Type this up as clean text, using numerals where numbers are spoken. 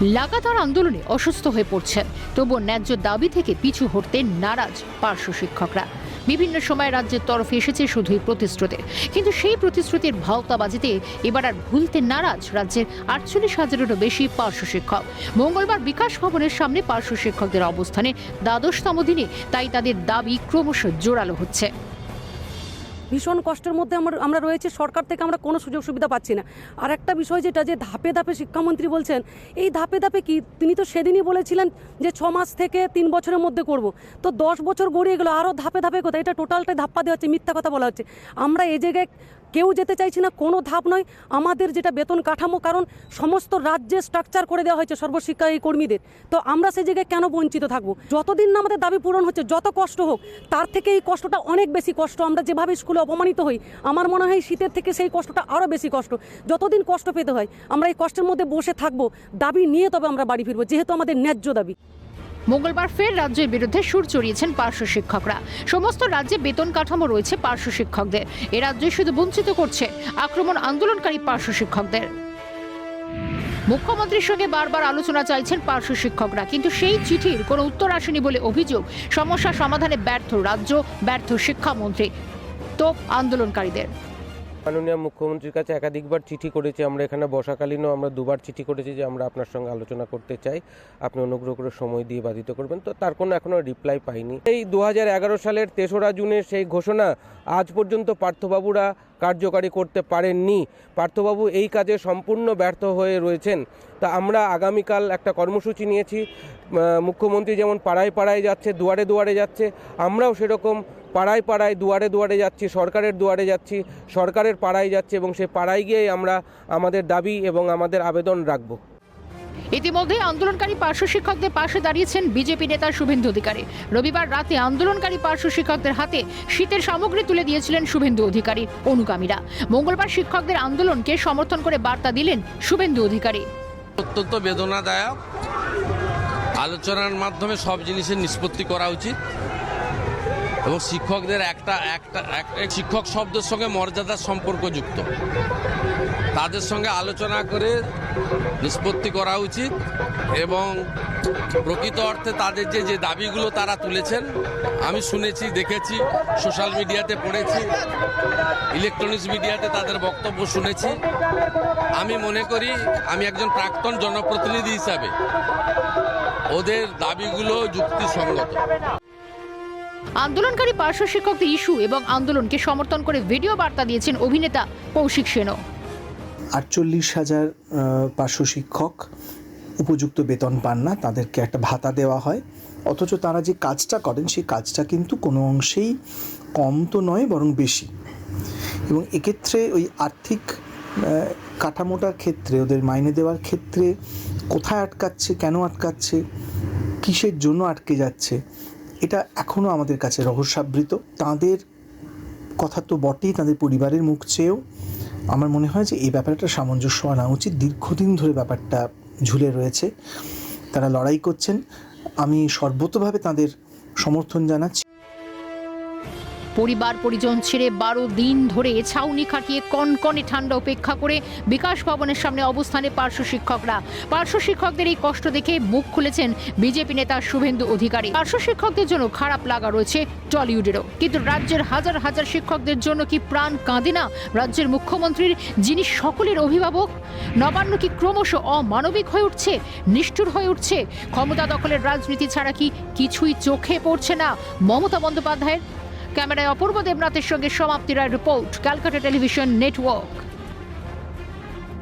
লাগাতার আন্দোলনে অসুস্থ হয়ে পড়ছেন, তবুও ন্যায্য দাবি থেকে পিছু হটতে নারাজ পার্শ্ব শিক্ষকরা। বিভিন্ন সময় রাজ্যের তরফে এসেছে শুধুই প্রতিশ্রুতি, কিন্তু সেই প্রতিশ্রুতির ভাওতাবাজিতে এবার আর ভুলতে নারাজ রাজ্যের 48,000-এরও বেশি পার্শ্ব শিক্ষক। মঙ্গলবার বিকাশ ভবনের সামনে পার্শ্ব শিক্ষকদের অবস্থানে দ্বাদশতম দিনে, তাই তাদের দাবি ক্রমশ জোরালো হচ্ছে। ভীষণ কষ্টের মধ্যে আমরা রয়েছি, সরকার থেকে আমরা কোনো সুযোগ সুবিধা পাচ্ছি না। আর একটা বিষয় যেটা যে ধাপে ধাপে শিক্ষামন্ত্রী বলছেন, এই ধাপে ধাপে কি, তিনি তো সেদিনই বলেছিলেন যে 6 মাস থেকে 3 বছরের মধ্যে করব, তো 10 বছর গড়িয়ে গেল, আরও ধাপে ধাপে কোথায়, এটা টোটালটাই ধাপ্পা দেওয়া হচ্ছে, মিথ্যা কথা বলা হচ্ছে। আমরা এই জায়গায় কেউ যেতে চাইছি না, কোনো ধাপ নয়। আমাদের যেটা বেতন কাঠামো, কারণ সমস্ত রাজ্যে স্ট্রাকচার করে দেওয়া হয়েছে সর্বশিক্ষা এই কর্মীদের, তো আমরা সেই জায়গায় কেন বঞ্চিত থাকবো? যতদিন না আমাদের দাবি পূরণ হচ্ছে, যত কষ্ট হোক, তার থেকে এই কষ্টটা অনেক বেশি কষ্ট। আমরা যেভাবে স্কুলে অপমানিত হই, আমার মনে হয় শীতের থেকে সেই কষ্টটা আরও বেশি কষ্ট। যতদিন কষ্ট পেতে হয়, আমরা এই কষ্টের মধ্যে বসে থাকবো, দাবি নিয়ে তবে আমরা বাড়ি ফিরবো, যেহেতু আমাদের ন্যায্য দাবি। মঙ্গলবার ফের রাজ্যের বিরুদ্ধে সুর চড়িয়েছেন পার্শ্ব শিক্ষকরা। সমস্ত রাজ্যে বেতন কাঠামো রয়েছে পার্শ্ব শিক্ষকদের, এ রাজ্যে শুধু বঞ্চিত করছে আক্রমণ আন্দোলনকারী পার্শ্ব শিক্ষকদের। মুখ্যমন্ত্রীর সঙ্গে বারবার আলোচনা চাইছেন পার্শ্ব শিক্ষকরা, কিন্তু সেই চিঠির কোনো উত্তর আসেনি বলে অভিযোগ। সমস্যা সমাধানে ব্যর্থ রাজ্য, ব্যর্থ শিক্ষামন্ত্রী, তোপ আন্দোলনকারীদের। মাননীয় মুখ্যমন্ত্রীর কাছে একাধিকবার চিঠি করেছি, আমরা এখানে বসাকালীনও আমরা দুবার চিঠি করেছি যে আমরা আপনার সঙ্গে আলোচনা করতে চাই, আপনি অনুগ্রহ করে সময় দিয়ে বাধিত করবেন, তো তার কোনো এখনও রিপ্লাই পাইনি। এই 2011 সালের 3রা জুনের সেই ঘোষণা আজ পর্যন্ত পার্থবাবুরা কার্যকারী করতে পারেননি। পার্থবাবু এই কাজে সম্পূর্ণ ব্যর্থ হয়ে রয়েছেন। তা আমরা আগামীকাল একটা কর্মসূচি নিয়েছি। মুখ্যমন্ত্রী যেমন পাড়ায় পাড়ায় যাচ্ছে, দুয়ারে দুয়ারে যাচ্ছে, আমরাও সেরকম পাড়ায় পাড়ায় দুয়ারে দুয়ারে যাচ্ছি, সরকারের দুয়ারে যাচ্ছি, সরকারের পাড়ায় যাচ্ছি, এবং সেই পাড়ায় গিয়েই আমরা আমাদের দাবি এবং আমাদের আবেদন রাখব। ইতিমধ্যে আন্দোলনকারী পার্শ্ব শিক্ষকদের পাশে দাঁড়িয়েছেন বিজেপি নেতা শুভেন্দু অধিকারী। রবিবার রাতে আন্দোলনকারী পার্শ্ব শিক্ষকদের হাতে শীতের সামগ্রী তুলে দিয়েছিলেন শুভেন্দু অধিকারীর অনুগামীরা। মঙ্গলবার শিক্ষকদের আন্দোলনকে সমর্থন করে বার্তা দিলেন শুভেন্দু অধিকারী। অত্যন্ত বেদনাদায়ক, আলোচনার মাধ্যমে সব জিনিসের নিষ্পত্তি করা উচিত, এবং শিক্ষকদের একটা শিক্ষক শব্দের সঙ্গে মর্যাদার সম্পর্ক যুক্ত, তাদের সঙ্গে আলোচনা করে নিষ্পত্তি করা উচিত। এবং প্রকৃত অর্থে তাদের যে দাবিগুলো তারা তুলেছেন, আমি শুনেছি, দেখেছি, সোশ্যাল মিডিয়াতে পড়েছি, ইলেকট্রনিক্স মিডিয়াতে তাদের বক্তব্য শুনেছি। আমি মনে করি, আমি একজন প্রাক্তন জনপ্রতিনিধি হিসাবে ওদের দাবিগুলো যুক্তিসঙ্গত। আন্দোলনকারী পার্শ্ব শিক্ষকদের ইস্যু এবং আন্দোলনকে সমর্থন করে ভিডিও বার্তা দিয়েছেন অভিনেতা কৌশিক সেনও। 48,000 পার্শ্ব শিক্ষক উপযুক্ত বেতন পান না, তাদেরকে একটা ভাতা দেওয়া হয়, অথচ তারা যে কাজটা করেন সেই কাজটা কিন্তু কোনো অংশেই কম তো নয়, বরং বেশি। এবং এক্ষেত্রে ওই আর্থিক কাঠামোটার ক্ষেত্রে, ওদের মাইনে দেওয়ার ক্ষেত্রে কোথায় আটকাচ্ছে, কেন আটকাচ্ছে, কিসের জন্য আটকে যাচ্ছে, এটা এখনও আমাদের কাছে রহস্যাবৃত। তাদের কথা তো বটেই, তাদের পরিবারের মুখ চেয়েও আমার মনে হয় যে এই ব্যাপারটা সামঞ্জস্য আনা উচিত। দীর্ঘদিন ধরে ব্যাপারটা ঝুলে রয়েছে, তারা লড়াই করছেন, আমি সর্বতোভাবে তাদের সমর্থন জানাচ্ছি। পরিবার পরিজন ছেড়ে 12 দিন ধরে ছাউনি খাটিয়ে কনকনে ঠান্ডা উপেক্ষা করে বিকাশ ভবনের সামনে অবস্থানে পার্শ্ব শিক্ষকরা। পার্শ্ব শিক্ষকদের এই কষ্ট দেখে মুখ খুলেছেন বিজেপি নেতা শুভেন্দু অধিকারী। পার্শ্ব শিক্ষকদের জন্য খারাপ লাগা রয়েছে টলিউডেরও, কিন্তু রাজ্যের হাজার হাজার শিক্ষকদের জন্য কি প্রাণ কাঁদে না রাজ্যের মুখ্যমন্ত্রীর, যিনি সকলের অভিভাবক? নবান্ন কি ক্রমশ অমানবিক হয়ে উঠছে, নিষ্ঠুর হয়ে উঠছে? ক্ষমতা দখলের রাজনীতি ছাড়া কি কিছুই চোখে পড়ছে না মমতা বন্দ্যোপাধ্যায়ের? ক্যামেরায় অপূর্ব দেবনাথের সঙ্গে সমাপ্তি রায় রিপোর্ট, ক্যালকাটা টেলিভিশন নেটওয়ার্ক।